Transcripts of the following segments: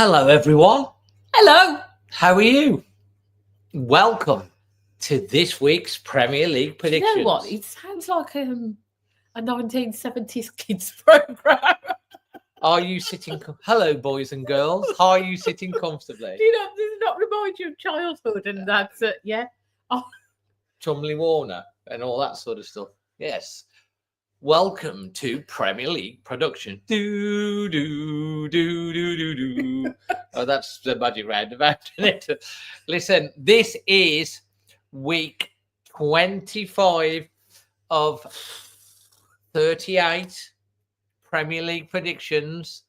Hello, everyone. Hello. How are you? Welcome to this week's Premier League predictions. You know what? It sounds like a 1970s kids program. Are you sitting? Hello, boys and girls. Are you sitting comfortably? Do you know, does it not remind you of childhood? And that's yeah. Chumley Warner and all that sort of stuff. Yes. Welcome to Premier League production. Do do do do do do. Oh, that's the Magic Roundabout, isn't it? Listen, this is week 25 of 38 Premier League predictions.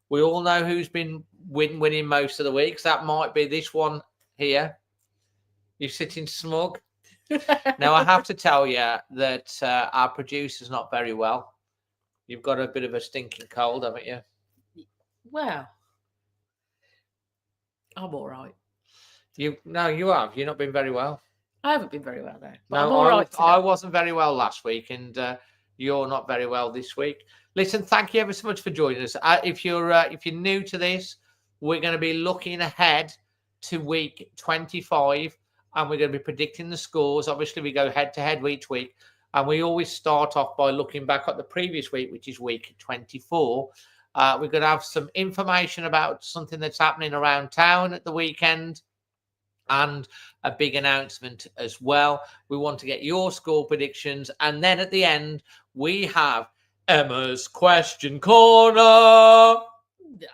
We all know who's been winning most of the weeks. That might be this one here. You're sitting smug. Now, I have to tell you that our producer's not very well. You've got a bit of a stinking cold, haven't you? Well, I'm all right. No, you have. You've not been very well. I haven't been very well there. But No, I'm all right today. I wasn't very well last week, and you're not very well this week. Listen, thank you ever so much for joining us. If you're new to this, we're going to be looking ahead to week 25. And we're going to be predicting the scores. Obviously, we go head-to-head each week. And we always start off by looking back at the previous week, which is week 24. We're going to have some information about something that's happening around town at the weekend and a big announcement as well. We want to get your score predictions. And then at the end, we have Emma's Question Corner. No,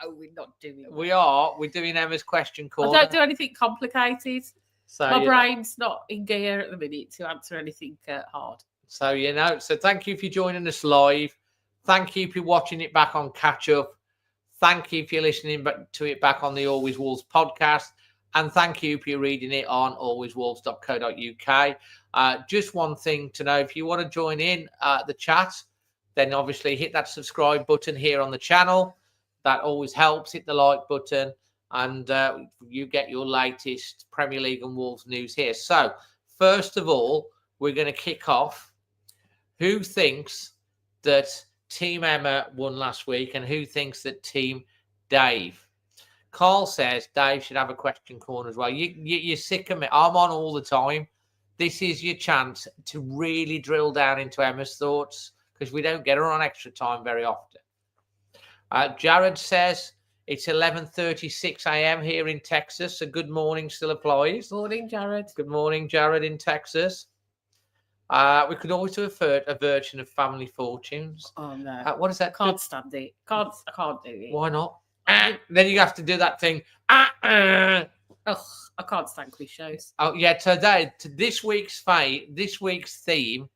we're not doing that. We're doing Emma's Question Corner. I don't do anything complicated. So, my brain's not in gear at the minute to answer anything hard. So, so thank you for joining us live. Thank you for watching it back on Catch Up. Thank you for listening to it back on the Always Wolves podcast. And thank you for reading it on alwayswolves.co.uk. Just one thing to know, if you want to join in the chat, then obviously hit that subscribe button here on the channel. That always helps. Hit the like button. And you get your latest Premier League and Wolves news here. So, first of all, we're going to kick off. Who thinks that Team Emma won last week and who thinks that Team Dave? Carl says Dave should have a question corner as well. You're sick of me. I'm on all the time. This is your chance to really drill down into Emma's thoughts because we don't get her on extra time very often. Jared says, it's 11:36 a.m. here in Texas, so good morning still applies. Morning, Jared. Good morning, Jared in Texas. We could always do a version of Family Fortunes. Oh, no. What is that? Can't stand it. I can't do it. Why not? Then you have to do that thing. I can't stand quiz shows. Oh, yeah, this week's theme,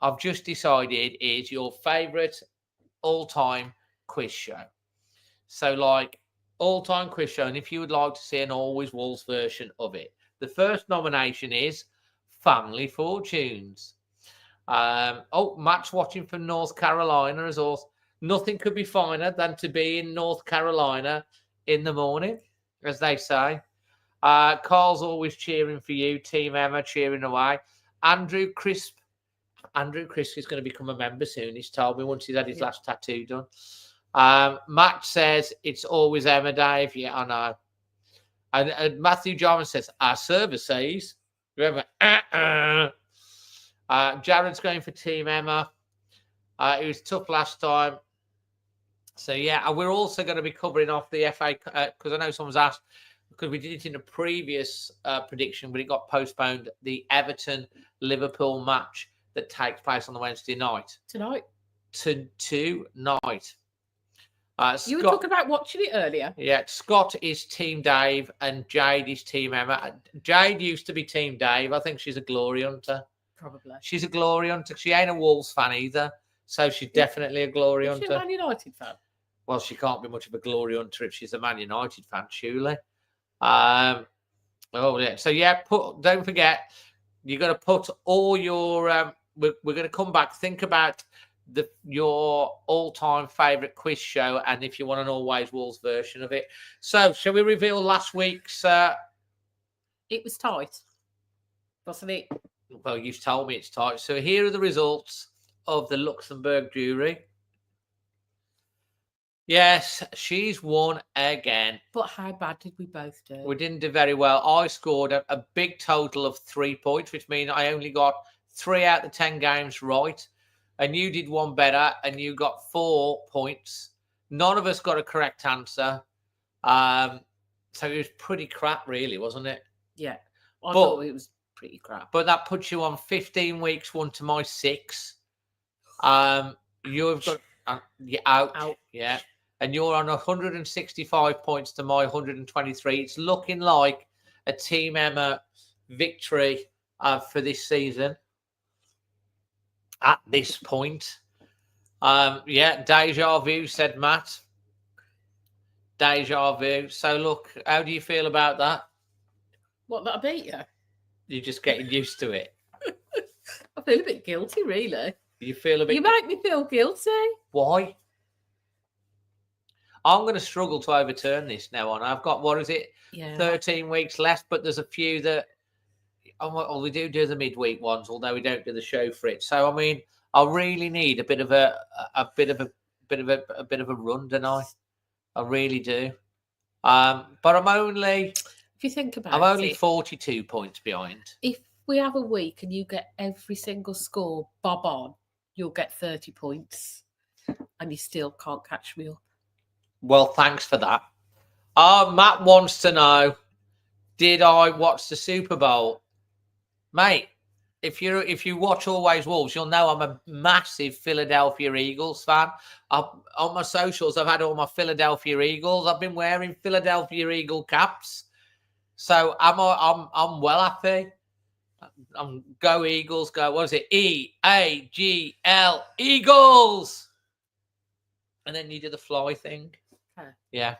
I've just decided, is your favourite all-time quiz show. So, like, all-time quiz show, and if you would like to see an Always Wolves version of it, the first nomination is Family Fortunes. Match watching from North Carolina is also. Nothing could be finer than to be in North Carolina in the morning, as they say. Carl's always cheering for you. Team Emma cheering away. Andrew Crisp is going to become a member soon. He's told me once he's had his last tattoo done. Matt says it's always Emma, Dave. Yeah, I know. And Matthew Jarman says our server says. Remember, Jared's going for Team Emma. It was tough last time. So yeah, and we're also going to be covering off the FA because I know someone's asked because we did it in a previous prediction, but it got postponed. The Everton-Liverpool match that takes place on the Wednesday night. Tonight. Tonight. You were talking about watching it earlier. Yeah, Scott is Team Dave and Jade is Team Emma. Jade used to be Team Dave. I think she's a glory hunter. Probably. She's a glory hunter. She ain't a Wolves fan either. So she's definitely a glory hunter. Is she a Man United fan? Well, she can't be much of a glory hunter if she's a Man United fan, surely. Yeah. So, yeah, don't forget, you've got to put all your... we're going to come back. Think about your all-time favourite quiz show and if you want an Always Wolves version of it. So, shall we reveal last week's... It was tight, wasn't it? Well, you've told me it's tight. So, here are the results of the Luxembourg jury. Yes, she's won again. But how bad did we both do? We didn't do very well. I scored a big total of 3 points, which means I only got 3 out of the 10 games right. And you did one better, and you got 4 points. None of us got a correct answer. So it was pretty crap, really, wasn't it? Yeah. I thought it was pretty crap. But that puts you on 15 weeks, 1 to my 6. You've got you're out. Yeah. And you're on 165 points to my 123. It's looking like a Team Emma victory for this season at this point. Yeah, deja vu, said Matt. Deja vu. So, look, how do you feel about that? What, that I beat you? You're just getting used to it. I feel a bit guilty, really. You feel a bit... You make me feel guilty. Why? I'm going to struggle to overturn this now on. I've got, what is it? Yeah. 13 weeks left, but there's a few that... Oh, well, we do the midweek ones, although we don't do the show for it. So, I mean, I really need a bit of a run, don't I? I really do. But I'm only... If you think about it... I'm only 42 points behind. If we have a week and you get every single score bob on, you'll get 30 points. And you still can't catch me up. Well, thanks for that. Matt wants to know, did I watch the Super Bowl? Mate, if you watch Always Wolves, you'll know I'm a massive Philadelphia Eagles fan. On my socials, I've had all my Philadelphia Eagles. I've been wearing Philadelphia Eagle caps. So I'm well happy. Go Eagles, go. What is it? EAGL, Eagles. And then you do the fly thing. Okay. Yeah.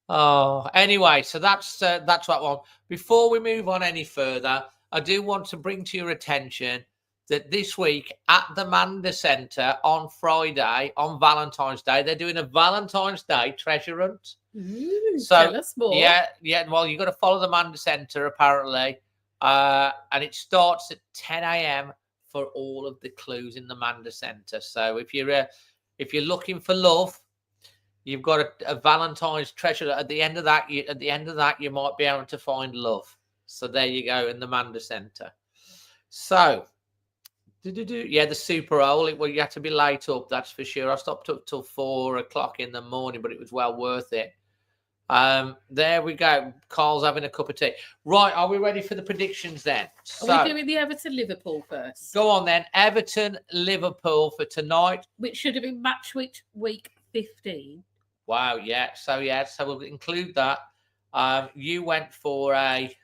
Oh, anyway, so that's that one. Before we move on any further, I do want to bring to your attention that this week at the Manda Centre on Friday, on Valentine's Day, they're doing a Valentine's Day treasure hunt. So tell us more. Yeah. Well, you've got to follow the Manda Centre apparently, and it starts at 10 a.m. for all of the clues in the Manda Centre. So if you're looking for love, you've got a Valentine's treasure. At the end of that, you might be able to find love. So there you go in the Manda Centre. So, yeah, the Super Bowl. Well, you had to be late up, that's for sure. I stopped up till 4 o'clock in the morning, but it was well worth it. There we go. Carl's having a cup of tea. Right, are we ready for the predictions then? Are we doing the Everton-Liverpool first? Go on then. Everton-Liverpool for tonight. Which should have been match week 15. Wow, yeah. So we'll include that. You went for a...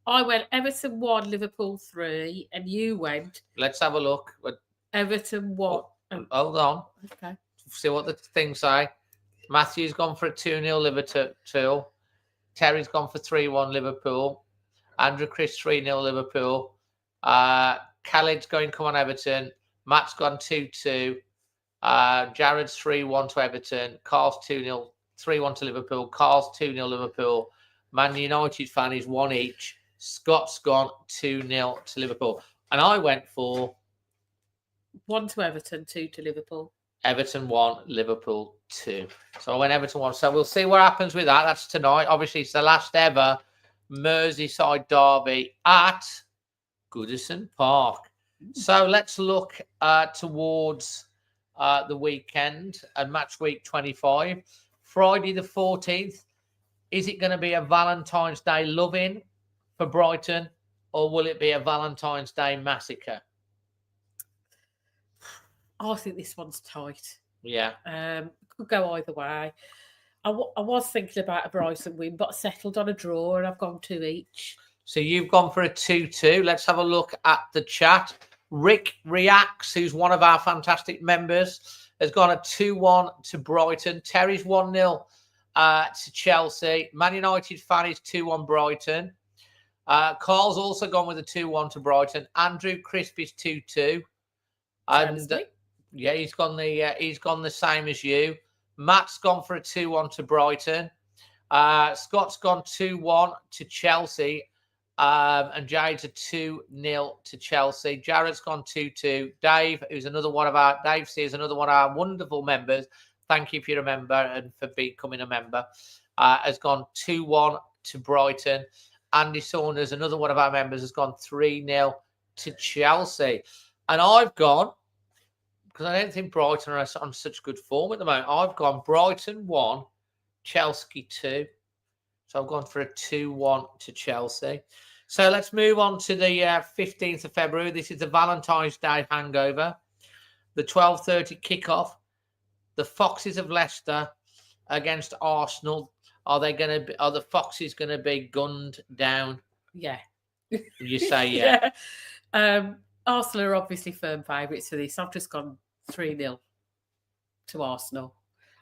I went Everton 1, Liverpool 3, and you went... Let's have a look. Everton 1. Hold on. Okay. See what the things say. Matthew's gone for a 2-0 Liverpool. Terry's gone for 3-1 Liverpool. Andrew Chris 3-0 Liverpool. Khaled's going, come on, Everton. Matt's gone 2-2. Jared's 3-1 to Everton. Carl's 2-0, 3-1 to Liverpool. Carl's 2-0 Liverpool. Man United fan is 1 each. Scott's gone 2-0 to Liverpool. And I went for 1 to Everton, 2 to Liverpool. Everton 1, Liverpool 2. So I went Everton 1. So we'll see what happens with that. That's tonight. Obviously, it's the last ever Merseyside derby at Goodison Park. So let's look towards the weekend and match week 25. Friday the 14th. Is it going to be a Valentine's Day loving for Brighton, or will it be a Valentine's Day massacre? I think this one's tight. Yeah. Could go either way. I was thinking about a Brighton win, but I settled on a draw and I've gone 2 each. So you've gone for a 2-2. Let's have a look at the chat. Rick Reacts, who's one of our fantastic members, has gone a 2-1 to Brighton. Terry's 1-0 to Chelsea. Man United fan is 2-1 Brighton. Carl's also gone with a 2-1 to Brighton. Andrew Crisp is 2-2. And yeah, he's gone the same as you. Matt's gone for a 2-1 to Brighton. Scott's gone 2-1 to Chelsea. And Jade's a 2-0 to Chelsea. Jared's gone 2-2. Dave, who's another one of our Dave C is another one of our wonderful members. thank you if you're a member and for becoming a member, has gone 2-1 to Brighton. Andy Saunders, another one of our members, has gone 3-0 to Chelsea. And I've gone, because I don't think Brighton are on such good form at the moment, I've gone Brighton 1, Chelsea 2. So I've gone for a 2-1 to Chelsea. So let's move on to the 15th of February. This is the Valentine's Day hangover. The 12:30 kickoff. The Foxes of Leicester against Arsenal. Are the Foxes going to be gunned down? Yeah. You say yeah. Yeah. Arsenal are obviously firm favourites for this. I've just gone 3-0 to Arsenal.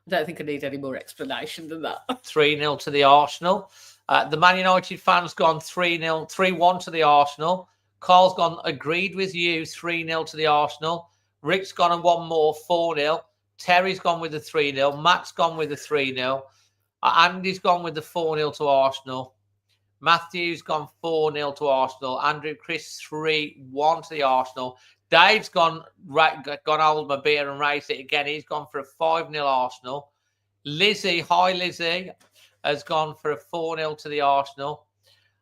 I don't think I need any more explanation than that. 3-0 to the Arsenal. The Man United fans gone 3-1 to the Arsenal. Carl's gone agreed with you, 3-0 to the Arsenal. Rick's gone and one more, 4-0. Terry's gone with the 3-0. Matt's gone with the 3-0. Andy's gone with the 4-0 to Arsenal. Matthew's gone 4-0 to Arsenal. Andrew, Chris, 3-1 to the Arsenal. Dave's gone hold my beer and race it again. He's gone for a 5-0 Arsenal. Lizzie, hi Lizzie, has gone for a 4-0 to the Arsenal.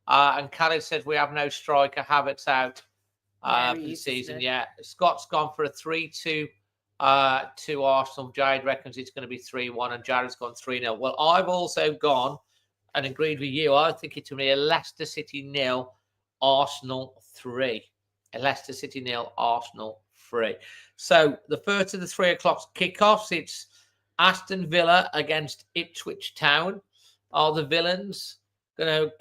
And Khaled says we have no striker. Havertz out for the season. Yeah. Scott's gone for a 3-2 to Arsenal. Jade reckons it's going to be 3-1 and Jared's gone 3-0. Well, I've also gone and agreed with you. I think it's going to be a Leicester City 0, Arsenal 3. A Leicester City 0, Arsenal 3. So the first of the 3 o'clock kickoffs, it's Aston Villa against Ipswich Town. Are the villains going to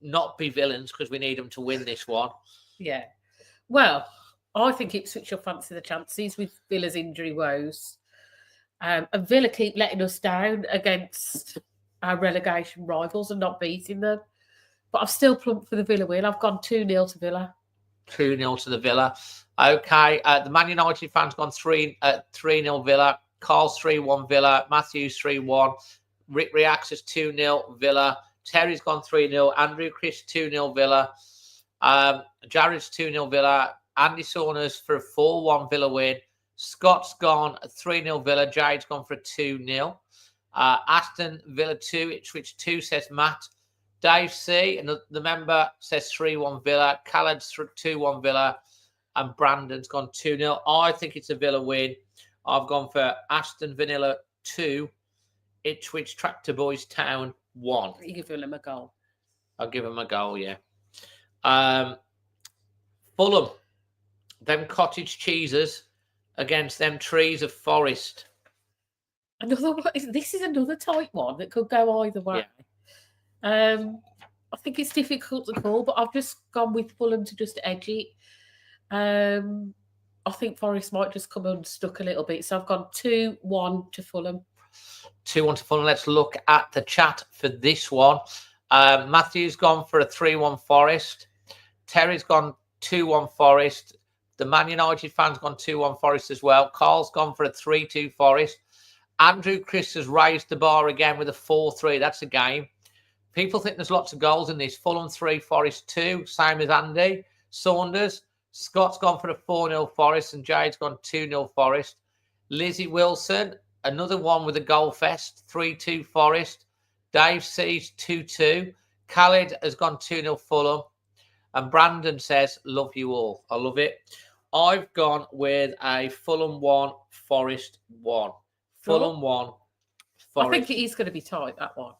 not be villains because we need them to win this one? Yeah. Well, I think Ipswich will fancy the chances with Villa's injury woes. And Villa keep letting us down against our relegation rivals and not beating them. But I've still plumped for the Villa win. I've gone 2-0 to Villa. 2-0 to the Villa. Okay. The Man United fans gone 3-0 Villa. Carl's 3-1 Villa. Matthew's 3-1. Rick reacts as 2-0 Villa. Terry's gone 3-0. Andrew, Chris 2-0 Villa. Jared's 2-0 Villa. Andy Saunders for a 4-1 Villa win. Scott's gone 3-0 Villa. Jade's gone for a 2-0. Aston Villa 2, Ipswich 2, says Matt. Dave C, and the member, says 3-1 Villa. Khaled's 2-1 Villa. And Brandon's gone 2-0. I think it's a Villa win. I've gone for Aston Villa 2, Ipswich Tractor Boys Town 1. You give Villa a goal. I'll give him a goal, yeah. Fulham, them cottage cheeses against them trees of Forest. Another one. This is another tight one that could go either way. Yeah. I think it's difficult to call, but I've just gone with Fulham to just edge it. I think Forest might just come unstuck a little bit, so I've gone 2-1 to Fulham. 2-1 to Fulham. Let's look at the chat for this one. Matthew's gone for a 3-1 Forest. Terry's gone 2-1 Forest. The Man United fans gone 2-1 Forest as well. Carl's gone for a 3-2 Forest. Andrew Chris has raised the bar again with a 4-3. That's a game. People think there's lots of goals in this. Fulham 3, Forest 2. Same as Andy. Saunders. Scott's gone for a 4-0 Forest and Jade's gone 2-0 Forest. Lizzie Wilson, another one with a goal fest. 3-2 Forest. Dave C's 2-2. Khaled has gone 2-0 Fulham. And Brandon says, love you all. I love it. I've gone with a Fulham 1, Forest 1. Fulham 1, Forest. I think it is going to be tight, that one.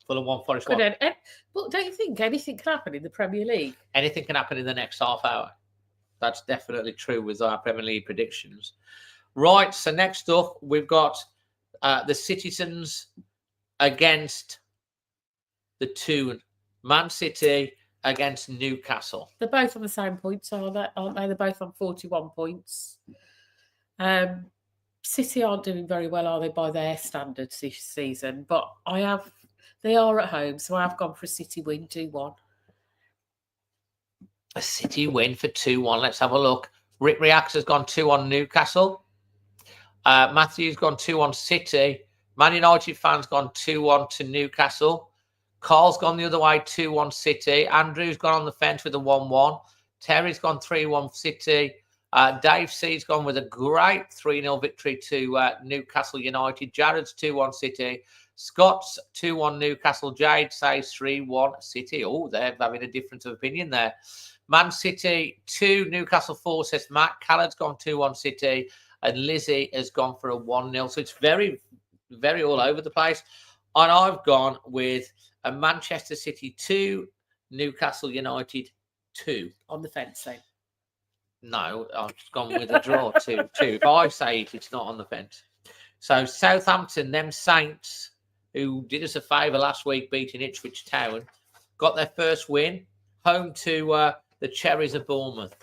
Fulham 1, Forest 1. But don't you think anything can happen in the Premier League? Anything can happen in the next half hour. That's definitely true with our Premier League predictions. Right, so next up, we've got the Citizens against the Toon. Man City against Newcastle. They're both on the same points, aren't they? They're both on 41 points. City aren't doing very well, are they, by their standards this season? But they are at home, so I have gone for a City win, 2-1. A City win for 2-1. Let's have a look. Rick Reacts has gone 2-1 Newcastle. Matthew's gone 2-1 City. Man United fans gone 2-1 to Newcastle. Carl's gone the other way, 2-1 City. Andrew's gone on the fence with a 1-1. Terry's gone 3-1 City. Dave C's gone with a great 3-0 victory to Newcastle United. Jared's 2-1 City. Scott's 2-1 Newcastle. Jade says 3-1 City. Oh, they're having a difference of opinion there. Man City 2, Newcastle 4, says Matt. Khaled's gone 2-1 City. And Lizzie has gone for a 1-0. So it's very, very all over the place. And I've gone with a Manchester City 2, Newcastle United 2. On the fence, then. No, I've gone with a draw 2-2. If I say it, it's not on the fence. So Southampton, them Saints, who did us a favour last week beating Ipswich Town, got their first win, home to the Cherries of Bournemouth.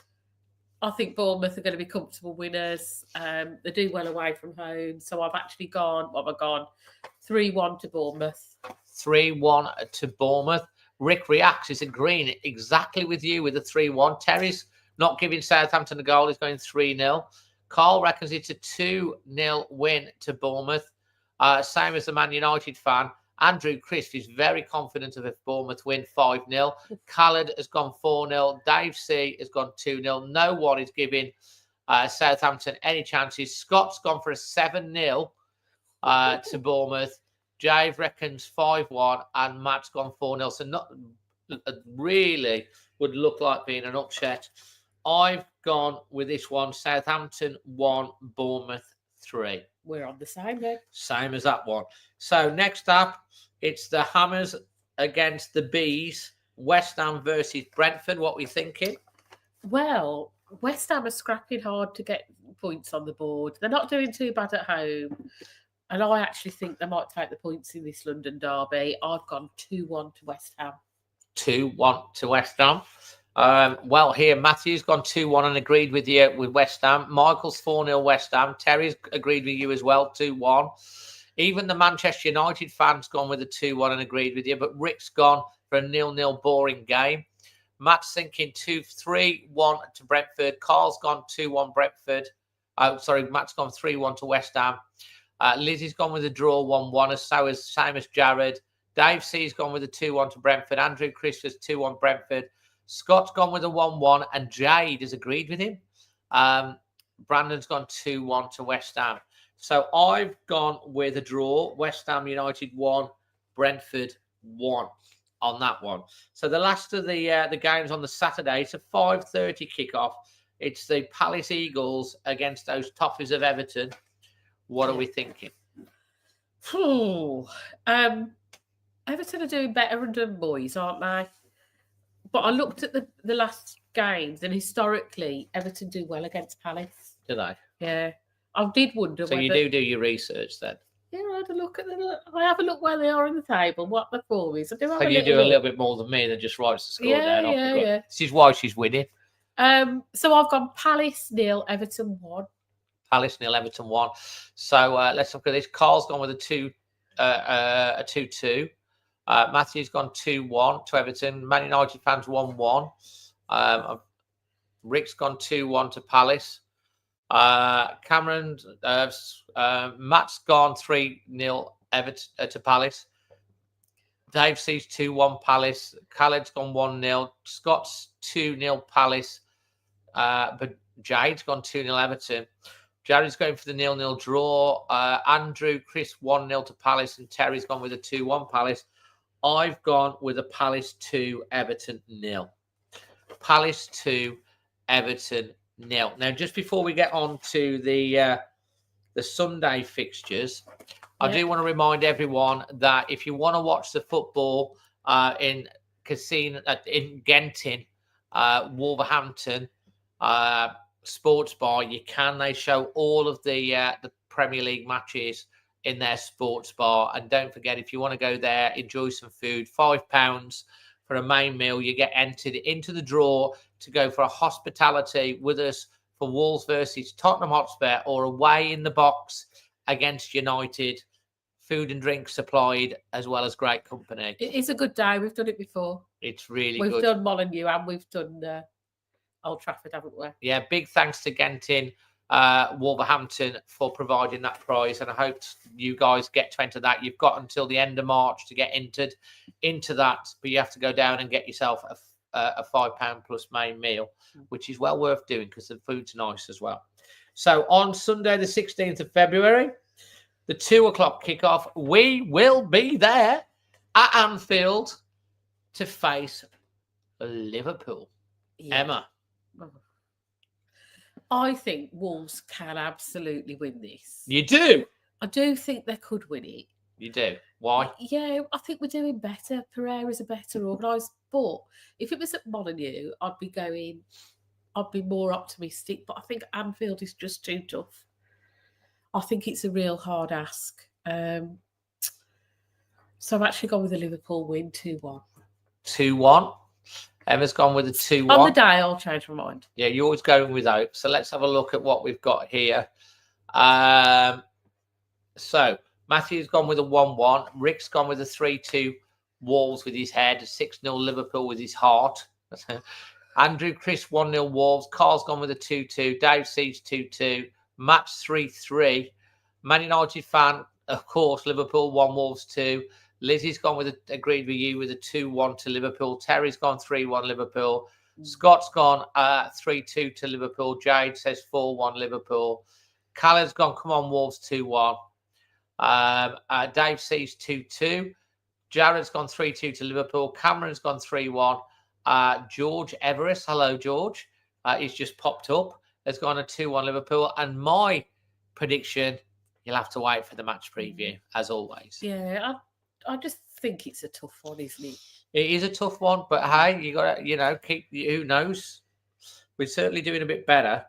I think Bournemouth are going to be comfortable winners. They do well away from home. So I've actually gone, 3-1 to Bournemouth. 3-1 to Bournemouth. Rick reacts. He's agreeing exactly with you with the 3-1. Terry's not giving Southampton a goal. He's going 3-0. Carl reckons it's a 2-0 win to Bournemouth. Same as the Man United fan. Andrew Crisp is very confident of a Bournemouth win, 5-0. Khaled has gone 4-0. Dave C has gone 2-0. No one is giving Southampton any chances. Scott's gone for a 7-0 to Bournemouth. Jave reckons 5-1, and Matt's gone 4-0. So not really would look like being an upset. I've gone with this one: Southampton 1, Bournemouth 3. We're on the same then. Same as that one. So next up, it's the Hammers against the Bees. West Ham versus Brentford. What we thinking? Well, West Ham are scrapping hard to get points on the board. They're not doing too bad at home. And I actually think they might take the points in this London derby. I've gone 2-1 to West Ham. 2-1 to West Ham. Well, here, Matthew's gone 2-1 and agreed with you with West Ham. Michael's 4-0 West Ham. Terry's agreed with you as well, 2-1. Even the Manchester United fans gone with a 2-1 and agreed with you, but Rick's gone for a 0-0 boring game. Matt's thinking 2-3-1 to Brentford. Carl's gone 2-1 Brentford. Matt's gone 3-1 to West Ham. Lizzie's gone with a draw 1-1, same as Jared. Dave C's gone with a 2-1 to Brentford. Andrew Chris has 2-1 Brentford. Scott's gone with a 1-1, and Jade has agreed with him. Brandon's gone 2-1 to West Ham. So I've gone with a draw. West Ham United 1, Brentford 1 on that one. So the last of the games on the Saturday, it's a 5:30 kickoff. It's the Palace Eagles against those Toffees of Everton. What are we thinking? Everton are doing better under boys, aren't they? But I looked at the last games, and historically, Everton do well against Palace. Do they? Yeah. I did wonder So you do your research then? Yeah, I had a look at I have a look where they are in the table, what the form is. I do have so you do a little bit more than me than just writes the score down. Yeah. This is why she's winning. So I've gone Palace 0, Everton 1. Palace 0, Everton 1. So let's look at this. Carl's gone with a 2-2. Matthew's gone 2-1 to Everton. Man United fans 1-1. Rick's gone 2-1 to Palace. Cameron, Matt's gone 3-0 Everton to Palace. Dave sees 2-1 Palace. Khaled's gone 1-0. Scott's 2-0 Palace. But Jade's gone 2-0 Everton. Jared's going for the 0-0 draw. Andrew, Chris 1-0 to Palace, and Terry's gone with a 2-1 Palace. I've gone with a Palace 2, Everton 0. Palace 2, Everton 0. Now, just before we get on to the Sunday fixtures, I do want to remind everyone that if you want to watch the football in Genting, Wolverhampton Sports Bar, you can. They show all of the Premier League matches in their sports bar. And don't forget, if you want to go there, enjoy some food, £5 for a main meal, you get entered into the draw to go for a hospitality with us for Wolves versus Tottenham Hotspur, or away in the box against United. Food and drink supplied, as well as great company. It is a good day. We've done it before. It's really good. We've done Molineux and we've done Old Trafford, haven't we? Yeah, big thanks to Genting Wolverhampton for providing that prize, and I hope you guys get to enter that. You've got until the end of March to get entered into that, but you have to go down and get yourself a £5 plus main meal, which is well worth doing because the food's nice as well. So on Sunday, the 16th of February, the 2:00 kickoff, we will be there at Anfield to face Liverpool. Yeah. Emma. I think Wolves can absolutely win this. You do? I do think they could win it. You do? Why? Yeah, I think we're doing better. Pereira's a better organised. But if it was at Molineux, I'd be more optimistic. But I think Anfield is just too tough. I think it's a real hard ask. So I've actually gone with a Liverpool win, 2-1. 2-1. Emma's gone with a 2-1. On the day, I'll change my mind. Yeah, you're always going with hope. So let's have a look at what we've got here. So Matthew's gone with a 1-1. Rick's gone with a 3-2 Wolves with his head. 6-0 Liverpool with his heart. Andrew, Chris, 1-0 Wolves. Carl's gone with a 2-2. Dave C's 2-2. Matt's 3-3. Man United fan, of course, Liverpool 1, Wolves 2. Lizzie's gone with agreed with you with a 2-1 to Liverpool. Terry's gone 3-1 Liverpool. Scott's gone 3-2 to Liverpool. Jade says 4-1 Liverpool. Khaled's gone, come on, Wolves 2-1. Dave C's 2-2. Jared's gone 3-2 to Liverpool. Cameron's gone 3-1. George Everest, hello George, he's just popped up, has gone a 2-1 Liverpool. And my prediction, you'll have to wait for the match preview, as always. Yeah, I just think it's a tough one, isn't it? It is a tough one, but hey, you got to, keep. Who knows? We're certainly doing a bit better.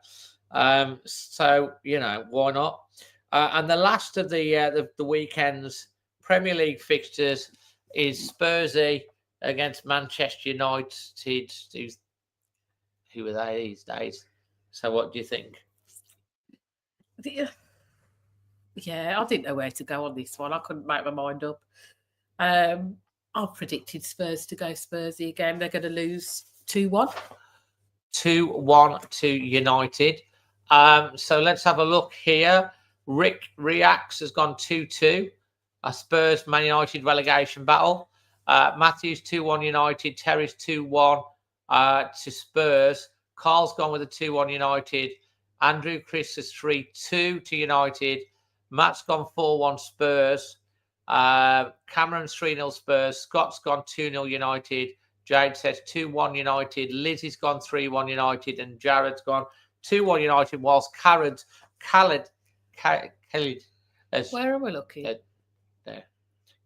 So why not? And the last of the weekend's Premier League fixtures is Spursy against Manchester United. Who are they these days? So what do you think? Yeah, I didn't know where to go on this one. I couldn't make my mind up. I predicted Spurs to go Spursy again. They're going to lose 2-1. 2-1 to United. So let's have a look here. Rick Reacts has gone 2-2. A Spurs Man United relegation battle. Matthews 2-1 United. Terry's 2-1 to Spurs. Carl's gone with a 2-1 United. Andrew Chris is 3-2 to United. Matt's gone 4-1 Spurs. Cameron's 3-0 Spurs. Scott's gone 2-0 United. Jade says 2-1 United. Lizzie's gone 3-1 United. And Jared's gone 2-1 United, whilst Khaled has... Where are we looking? There.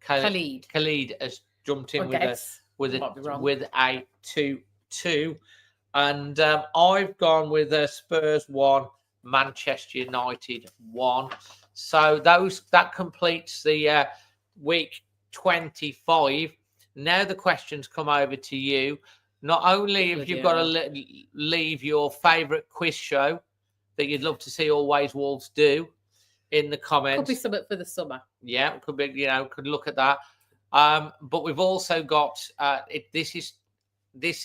Khalid has jumped in with a 2-2. And I've gone with a Spurs 1, Manchester United 1. So that completes the week 25. Now the questions come over to you. Not only have you got to leave your favourite quiz show that you'd love to see Always Wolves do in the comments. Could be something for the summer. Yeah, could be. Could look at that. But we've also got this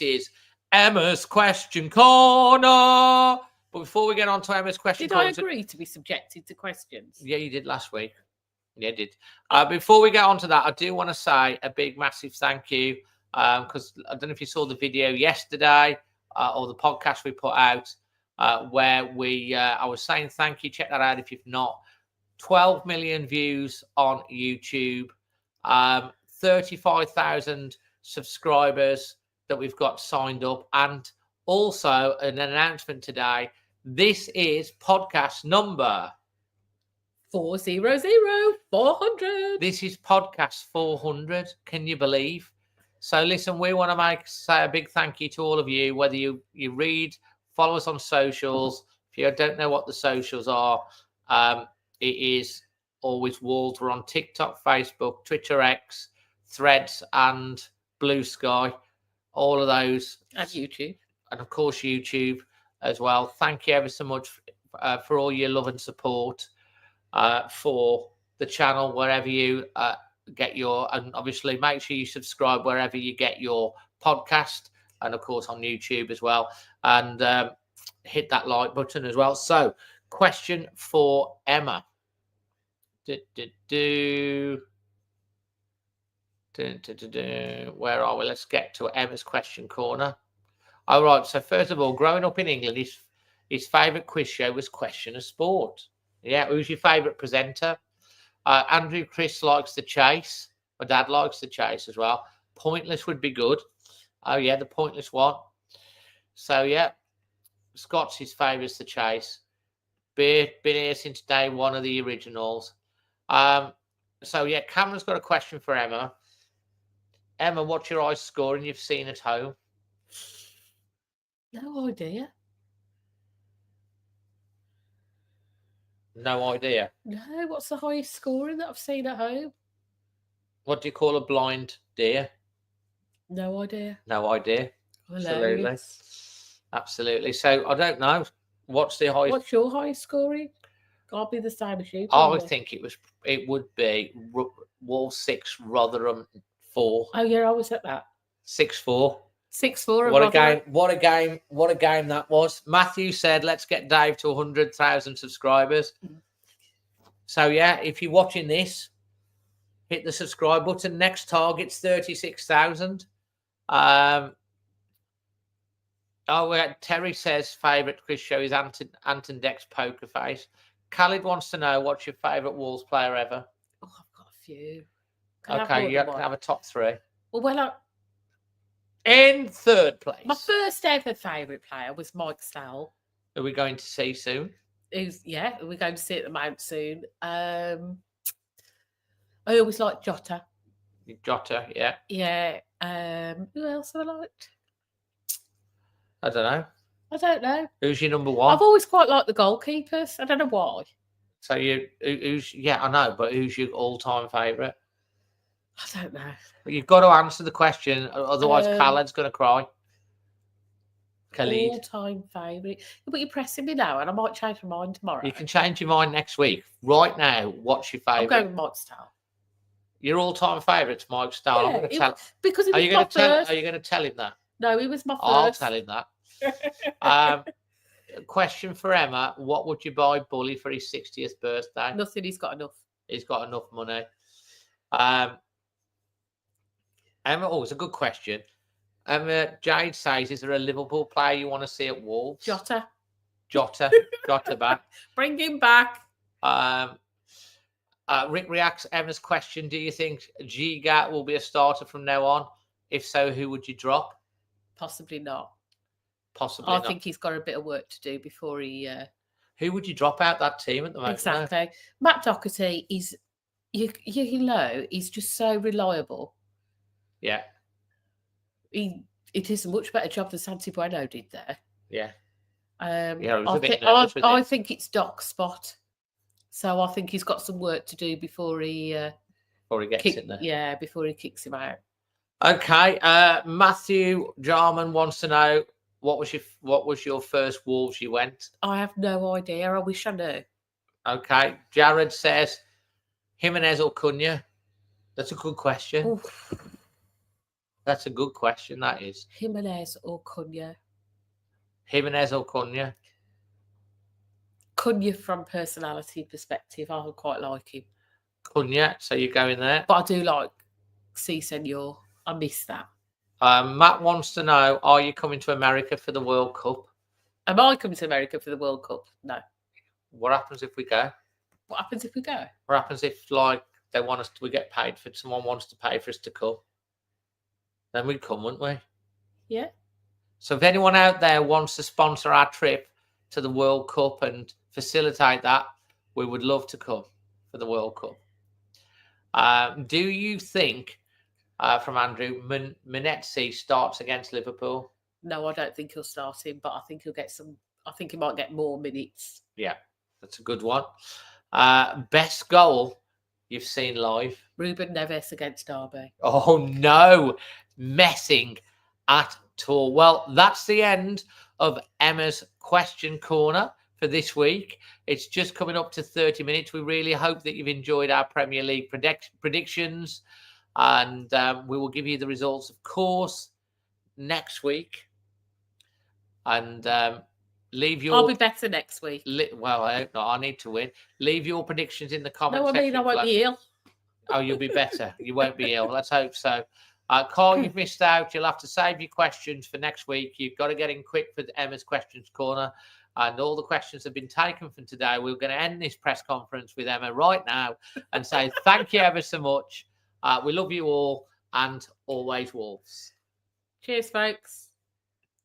is Emma's question corner. But before we get on to Emma's question corner, did I agree to be subjected to questions? Yeah, you did last week. Yeah, you did. Before we get on to that, I do want to say a big, massive thank you because I don't know if you saw the video yesterday or the podcast we put out where I was saying thank you. Check that out if you've not. 12 million views on YouTube, 35,000 subscribers that we've got signed up, and also an announcement today. This is podcast number 400. This is podcast 400. Can you believe? So listen, we want to say a big thank you to all of you, whether you read, follow us on socials. If you don't know what the socials are, it is Always Wolves. We're on TikTok, Facebook, Twitter, X, Threads, and Blue Sky. All of those. And YouTube. And of course, YouTube as well. Thank you ever so much for all your love and support for the channel, wherever you get and obviously make sure you subscribe wherever you get your podcast, and of course on YouTube as well, and hit that like button as well. So, question for Emma. Where are we? Let's get to Emma's question corner. All right. So first of all, growing up in England, his favourite quiz show was Question of Sport. Yeah. Who's your favourite presenter? Andrew Chris likes The Chase. My dad likes The Chase as well. Pointless would be good. Oh yeah, the Pointless one. So yeah, Scott's his favourite's The Chase. Been here since day one of the originals. So yeah, Cameron's got a question for Emma. Emma, what's your high scoring you've seen at home? No idea. No idea. No, what's the highest scoring that I've seen at home? What do you call a blind deer? No idea. No idea. Absolutely. Hilarious. Absolutely. So I don't know. What's the highest? What's your highest scoring? Can't be the same as you. I probably. think it would be Wolves 6, Rotherham 4. Oh yeah, I was at that. 6-4. 6-4. What a game! What a game! What a game that was. Matthew said, "Let's get Dave to 100,000 subscribers." So yeah, if you're watching this, hit the subscribe button. Next target's 36,000. Terry says favourite quiz show is Anton Deck's Poker Face. Khalid wants to know what's your favourite Wolves player ever. Oh, I've got a few. Okay, you can have a top 3. Well, in third place. My first ever favourite player was Mike Stowell. Are we going to see soon? We're going to see at the Mount soon. I always liked Jota. Jota, yeah. Yeah. Who else have I liked? I don't know. Who's your number 1? I've always quite liked the goalkeepers. I don't know why. So I know, but who's your all-time favourite? I don't know. You've got to answer the question, otherwise Khaled's going to cry. Khalid. All-time favourite. But you're pressing me now, and I might change my mind tomorrow. You can change your mind next week. Right now, what's your favourite? I'm going with Mike Stowell. Your all-time favourite's Mike Stowell. I'm going to tell. Because he was Are you going to tell him that? No, he was my first. I'll tell him that. Question for Emma: what would you buy Bully for his 60th birthday? Nothing. He's got enough. He's got enough money. Emma, it's a good question. Jade says, is there a Liverpool player you want to see at Wolves? Jota back. Bring him back. Rick reacts Emma's question. Do you think Giga will be a starter from now on? If so, who would you drop? Possibly not. Possibly I not. think he's got a bit of work to do before he... Who would you drop out that team at the moment? Exactly. No? Matt Doherty is, he's just so reliable. Yeah. It is a much better job than Santi Bueno did there. Yeah. I think it's Doc's spot. So I think he's got some work to do before he gets in there. Yeah, before he kicks him out. Okay. Matthew Jarman wants to know what was your first Wolves you went? I have no idea. I wish I knew. Okay. Jared says Jimenez or Cunha. That's a good question. Oof. That's a good question, that is. Jimenez or Cunha? Jimenez or Cunha? Cunha from personality perspective, I quite like him. Cunha, so you're going there. But I do like C Senor. I miss that. Matt wants to know, are you coming to America for the World Cup? Am I coming to America for the World Cup? No. What happens if we go? What happens if we go? What happens if, they want us to, we get paid for, someone wants to pay for us to come? Then we'd come, wouldn't we? Yeah. So if anyone out there wants to sponsor our trip to the World Cup and facilitate that, we would love to come for the World Cup. Do you think, from Andrew, Menetzi starts against Liverpool? No, I don't think he'll start him, but I think he'll get some. I think he might get more minutes. Yeah, that's a good one. Best goal you've seen live? Ruben Neves against Derby. Oh no, messing at all. Well, that's the end of Emma's question corner for this week. It's just coming up to 30 minutes. We really hope that you've enjoyed our Premier League predictions, and we will give you the results, of course, next week. And leave your... I'll be better next week. Well, I hope not. I need to win. Leave your predictions in the comments section. No, I mean, I won't be ill. Oh, you'll be better. You won't be ill. Let's hope so. Carl, you've missed out. You'll have to save your questions for next week. You've got to get in quick for Emma's Questions Corner. And all the questions have been taken from today. We're going to end this press conference with Emma right now and say thank you ever so much. We love you all, and always Wolves. Cheers, folks.